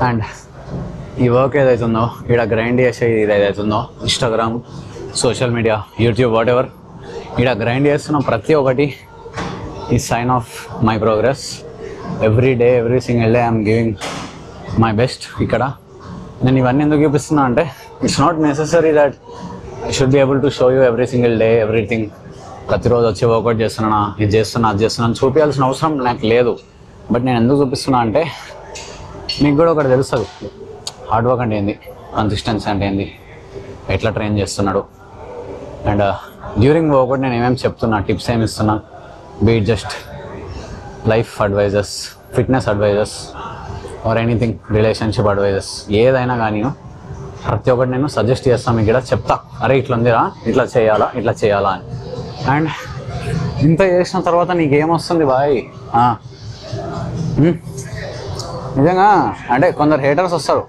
అండ్ ఈ వర్క్ ఏదైతుందో, ఇక్కడ గ్రైండ్ చేసే ఇది ఏదైతుందో, Instagram, social media, YouTube, whatever, ఇక్కడ గ్రైండ్ చేస్తున్న ప్రతి ఒక్కటి ఈ sign of my progress. Every day, every single day I'm giving my best. ఇక్కడ నేను ఇవన్నీ ఎందుకు చూపిస్తున్నా అంటే, it's not necessary that I should be able to show you every single day everything. ప్రతిరోజు వచ్చి వర్కౌట్ చేస్తున్నా, ఇది చేస్తున్నా, అది చేస్తున్నాను చూపించాల్సిన అవసరం నాకు లేదు. బట్ నేను ఎందుకు చూపిస్తున్నా అంటే, మీకు కూడా ఒకటి తెలుస్తుంది హార్డ్ వర్క్ అంటే ఏంది, కన్సిస్టెన్సీ అంటే ఏంది, ఎట్లా ట్రైన్ చేస్తున్నాడు. అండ్ డ్యూరింగ్ వర్కౌట్ నేను ఏమేమి చెప్తున్నా, టిప్స్ ఏమి ఇస్తున్నా, be it just life advisers, fitness advisers or anything, relationship advisers, ఏదైనా కానీ ప్రతి ఒక్కటి నేను సజెస్ట్ చేస్తాను. మీకు కూడా చెప్తా, అరే ఇట్లా ఉందిరా, ఇట్లా చేయాలా, ఇట్లా చేయాలా అని. అండ్ ఇంత చేసిన తర్వాత నీకేమొస్తుంది బాయ్? నిజంగా అంటే కొందరు హేటర్స్ వస్తారు,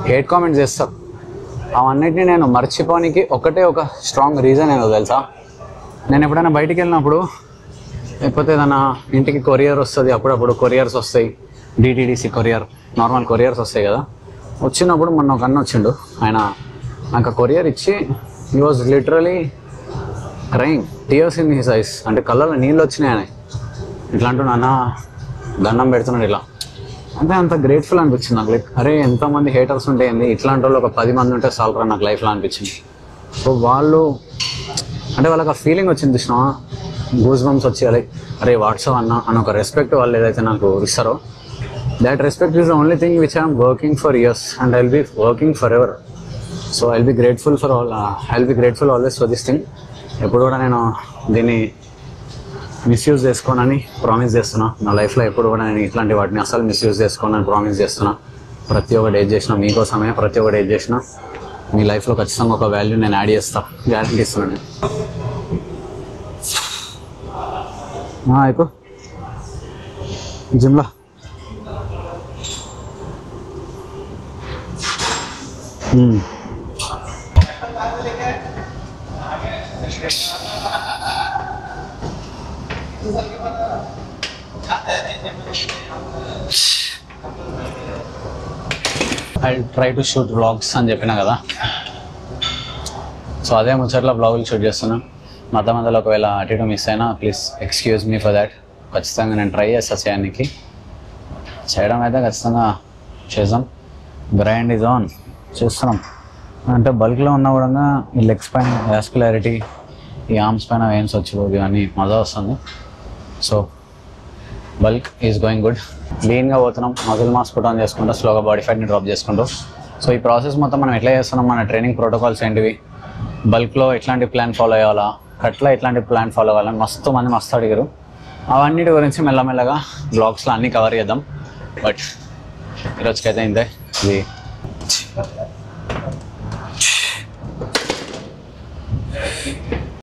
హేట్ కామెంట్స్ చేస్తారు. అవన్నిటిని నేను మర్చిపోనికి ఒకటే ఒక స్ట్రాంగ్ రీజన్ ఏదో తెలుసా? నేను ఎప్పుడైనా బయటికి వెళ్ళినప్పుడు, లేకపోతే ఏదైనా ఇంటికి కొరియర్ వస్తుంది, అప్పుడప్పుడు కొరియర్స్ వస్తాయి, డిటీడీసీ కొరియర్, నార్మల్ కొరియర్స్ వస్తాయి కదా. వచ్చినప్పుడు మొన్న ఒక అన్న వచ్చిండు, ఆయన నాకు కొరియర్ ఇచ్చి he was literally crying, tears in his eyes, అంటే కళ్ళలో నీళ్ళు వచ్చినాయి. ఆయన ఇట్లా అంటున్నా, దండం పెడుతున్నాడు ఇలా. అంటే అంత గ్రేట్ఫుల్ అనిపించింది నాకు. లైక్ అరే ఎంతమంది హేటర్స్ ఉంటే ఏంది, ఇట్లాంటి వాళ్ళు ఒక 10 మంది ఉంటే చాలరా నాకు లైఫ్లో అనిపించింది. సో వాళ్ళు అంటే వాళ్ళకి ఆ ఫీలింగ్ వచ్చింది చూసినా, గూస్ బంప్స్ వచ్చి లైక్ అరే వాట్సాప్ అన్న అని ఒక రెస్పెక్ట్ వాళ్ళు ఏదైతే నాకు ఇస్తారో, that respect is the only thing which I am working for years and I'll be working forever. So I'll be grateful for all, I'll be grateful always for this thing. ఎప్పుడు కూడా నేను దీన్ని misuse చేసుకోనని promise చేస్తున్నా. నా లైఫ్లో ఎప్పుడు కూడా నేను ఇట్లాంటి వాటిని అసలు మిస్యూజ్ చేసుకోనని ప్రామిస్ చేస్తున్నా. ప్రతి ఒక్కటి ఏది చేసినా మీకోసమే, ప్రతి ఒక్కటి ఏది చేసినా మీ లైఫ్లో ఖచ్చితంగా ఒక వాల్యూ నేను యాడ్ చేస్తా, గ్యారంటీ ఇస్తున్నాను. అయిపో జిమ్లో I try to shoot vlogs అని చెప్పినా కదా, సో అదే ముచ్చట్లో బ్లాగులు షూట్ చేస్తున్నాను. మధ్యలో ఒకవేళ అటు ఇటు మిస్ అయినా please excuse me for that. ఖచ్చితంగా నేను ట్రై చేస్తాను చేయడం అయితే ఖచ్చితంగా చేద్దాం. గ్రైండ్ ఈజ్ ఆన్ చేస్తున్నాం. అంటే బల్క్లో ఉన్న కూడా ఈ లెగ్స్ పైన వాస్కులారిటీ, ఈ ఆర్మ్స్ పైన వెయిన్స్ వచ్చి అని మజా వస్తుంది. So bulk is going good. లీన్గా పోతున్నాం, మజిల్ మాస్ పుట్ ఆన్ చేసుకుంటూ స్లోగా బాడీ ఫ్యాట్ని డ్రాప్ చేసుకుంటూ. సో ఈ ప్రాసెస్ మొత్తం మనం ఎట్లా చేస్తున్నాం, మన ట్రైనింగ్ ప్రోటోకాల్స్ ఏంటివి, బల్క్లో ఎట్లాంటి ప్లాన్ ఫాలో అయ్యాలా, కట్లో ఎట్లాంటి ప్లాన్ ఫాలో అవ్వాలని మస్తు అడిగారు. అవన్నిటి గురించి మెల్లమెల్లగా బ్లాగ్స్లో అన్నీ కవర్ చేద్దాం. బట్ ఈరోజుకైతే ఇంతే. ఇది